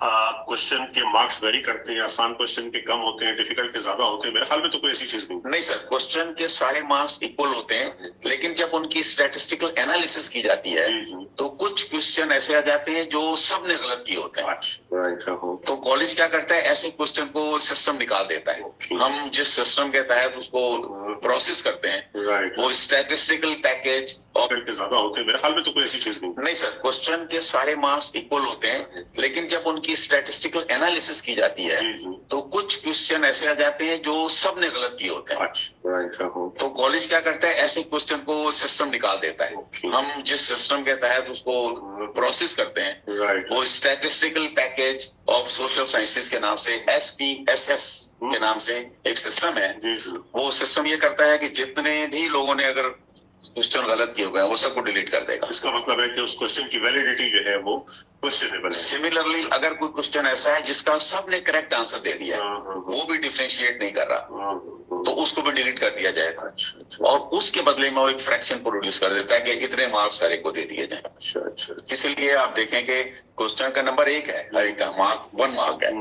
Question के marks very करते हैं, आसान क्वेश्चन के कम होते हैं, डिफिकल्ट के ज्यादा होते हैं? मेरे ख्याल में तो कोई ऐसी चीज नहीं। नहीं सर, क्वेश्चन के सारे मार्क्स इक्वल होते हैं, लेकिन जब उनकी स्टैटिस्टिकल एनालिसिस की जाती है तो कुछ क्वेश्चन ऐसे आ जाते हैं जो सबने गलत किए होते हैं। तो कॉलेज क्या करता है, ऐसे क्वेश्चन को सिस्टम निकाल देता है। हम जिस सिस्टम के तहत उसको प्रोसेस करते हैं वो स्टैटिस्टिकल पैकेज और के ज्यादा होते हैं। मेरे ख्याल में तो कोई ऐसी चीज नहीं। नहीं सर, क्वेश्चन के सारे मार्क्स इक्वल होते हैं, लेकिन जब उनकी स्टैटिस्टिकल एनालिसिस की जाती है तो कुछ क्वेश्चन ऐसे आ जाते हैं जो सबने गलत किए होते हैं। तो कॉलेज क्या करता है, ऐसे क्वेश्चन को सिस्टम निकाल देता है। हम जिस सिस्टम के तहत उसको प्रोसेस करते हैं वो statistical package of social sciences के नाम से SPSS के नाम से एक सिस्टम है। वो सिस्टम ये करता है कि जितने भी लोगों ने अगर क्वेश्चन गलत किए हुए हैं वो सबको डिलीट कर देगा। इसका मतलब है कि उस क्वेश्चन की वैलिडिटी जो है वो क्वेश्चनेबल है। सिमिलरली अगर कोई क्वेश्चन ऐसा है जिसका सबने करेक्ट आंसर दे दिया है, वो भी डिफरेंशिएट नहीं कर रहा, तो उसको भी डिलीट कर दिया जाएगा। और उसके बदले में वो एक फ्रैक्शन प्रोड्यूस कर देता है कि इतने मार्क्स हर एक को दे दिए जाए। इसलिए आप देखें कि क्वेश्चन का नंबर 1 है, हर एक का मार्क 1 मार्क है,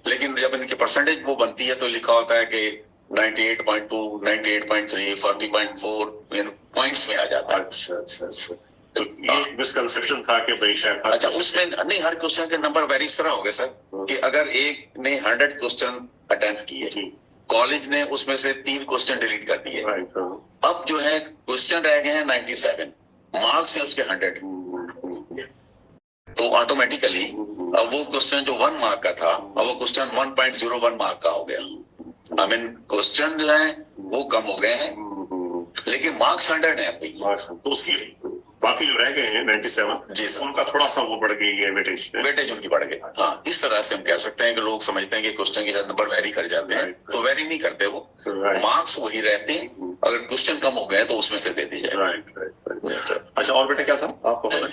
लेकिन जब इनकी परसेंटेज वो बनती है तो लिखा होता है कि 98.2, 98.3, 40.4 पॉइंट्स में आ जाता है। अच्छा। तो ये मिसकंसेप्शन था कि भाई शायद अच्छा, उसमें नहीं, हर क्वेश्चन के नंबर वेरी इस तरह हो गए सर कि अगर एक ने 100 क्वेश्चन अटेम्प्ट किए, कॉलेज ने उसमें से 3 क्वेश्चन डिलीट कर दिए, अब जो है क्वेश्चन रह गए हैं 97, मार्क्स है उसके 100, तो ऑटोमेटिकली अब वो क्वेश्चन जो 1 मार्क का था अब वो क्वेश्चन 1.01 मार्क का हो गया। आई मीन क्वेश्चन जो है वो कम हो गए हैं, लेकिन मार्क्स 100 है। तो उसकी बाकी जो रह गए हैं 97 जी सर, उनका थोड़ा सा वो बढ़ गई है, वेटेज उनकी बढ़ गई। हाँ, इस तरह से हम कह सकते हैं कि लोग समझते हैं कि क्वेश्चन के साथ नंबर वेरी कर जाते हैं, तो वेरी नहीं करते, वो मार्क्स वही रहते हैं, अगर क्वेश्चन कम हो गए तो उसमें से दे दी जाए। अच्छा, और बेटा क्या था आपको पता?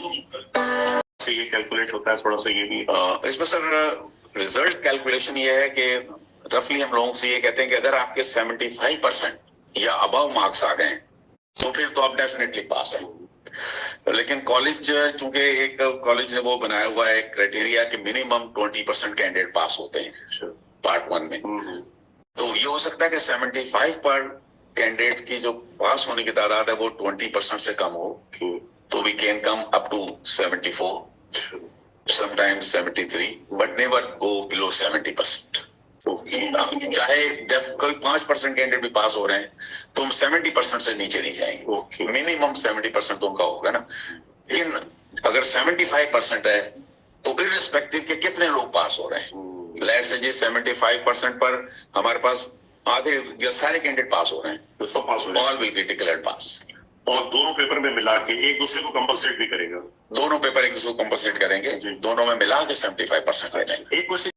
ये कैलकुलेट होता है थोड़ा सा ये भी इसमें सर रिजल्ट कैलकुलेशन ये है कि रफली हम लोगों से ये कहते हैं कि अगर आपके 75% या अबव मार्क्स आ गए तो फिर तो आप डेफिनेटली पास हैं। लेकिन कॉलेज चूंकि एक कॉलेज ने वो बनाया हुआ है क्राइटेरिया कि मिनिमम 20% कैंडिडेट पास होते हैं पार्ट 1 में, तो ये हो सकता है कि 75 पर कैंडिडेट की जो पास होने की तादाद है वो 20% से कम हो, तो we can come up to 74, sometimes 73, but never go below 70%. चाहे कोई 5% कैंडिडेट भी पास हो रहे हैं तो हम 70% से नीचे नहीं जाएंगे। मिनिमम 70% तो उनका होगा ना, लेकिन अगर 75% है तो इररिस्पेक्टिव के कितने लोग पास हो रहे हैं, लेट्स से जी 75% पर हमारे पास आधे या सारे कैंडिडेट पास हो रहे हैं, ऑल विल बी डिक्लेयर्ड पास। और दोनों पेपर में मिला के एक दूसरे को कंपलसेट भी करेगा, दोनों पेपर एक दूसरे को कंपलसेट करेंगे, दोनों में मिला के 75% ले लेंगे। एक क्वेश्चन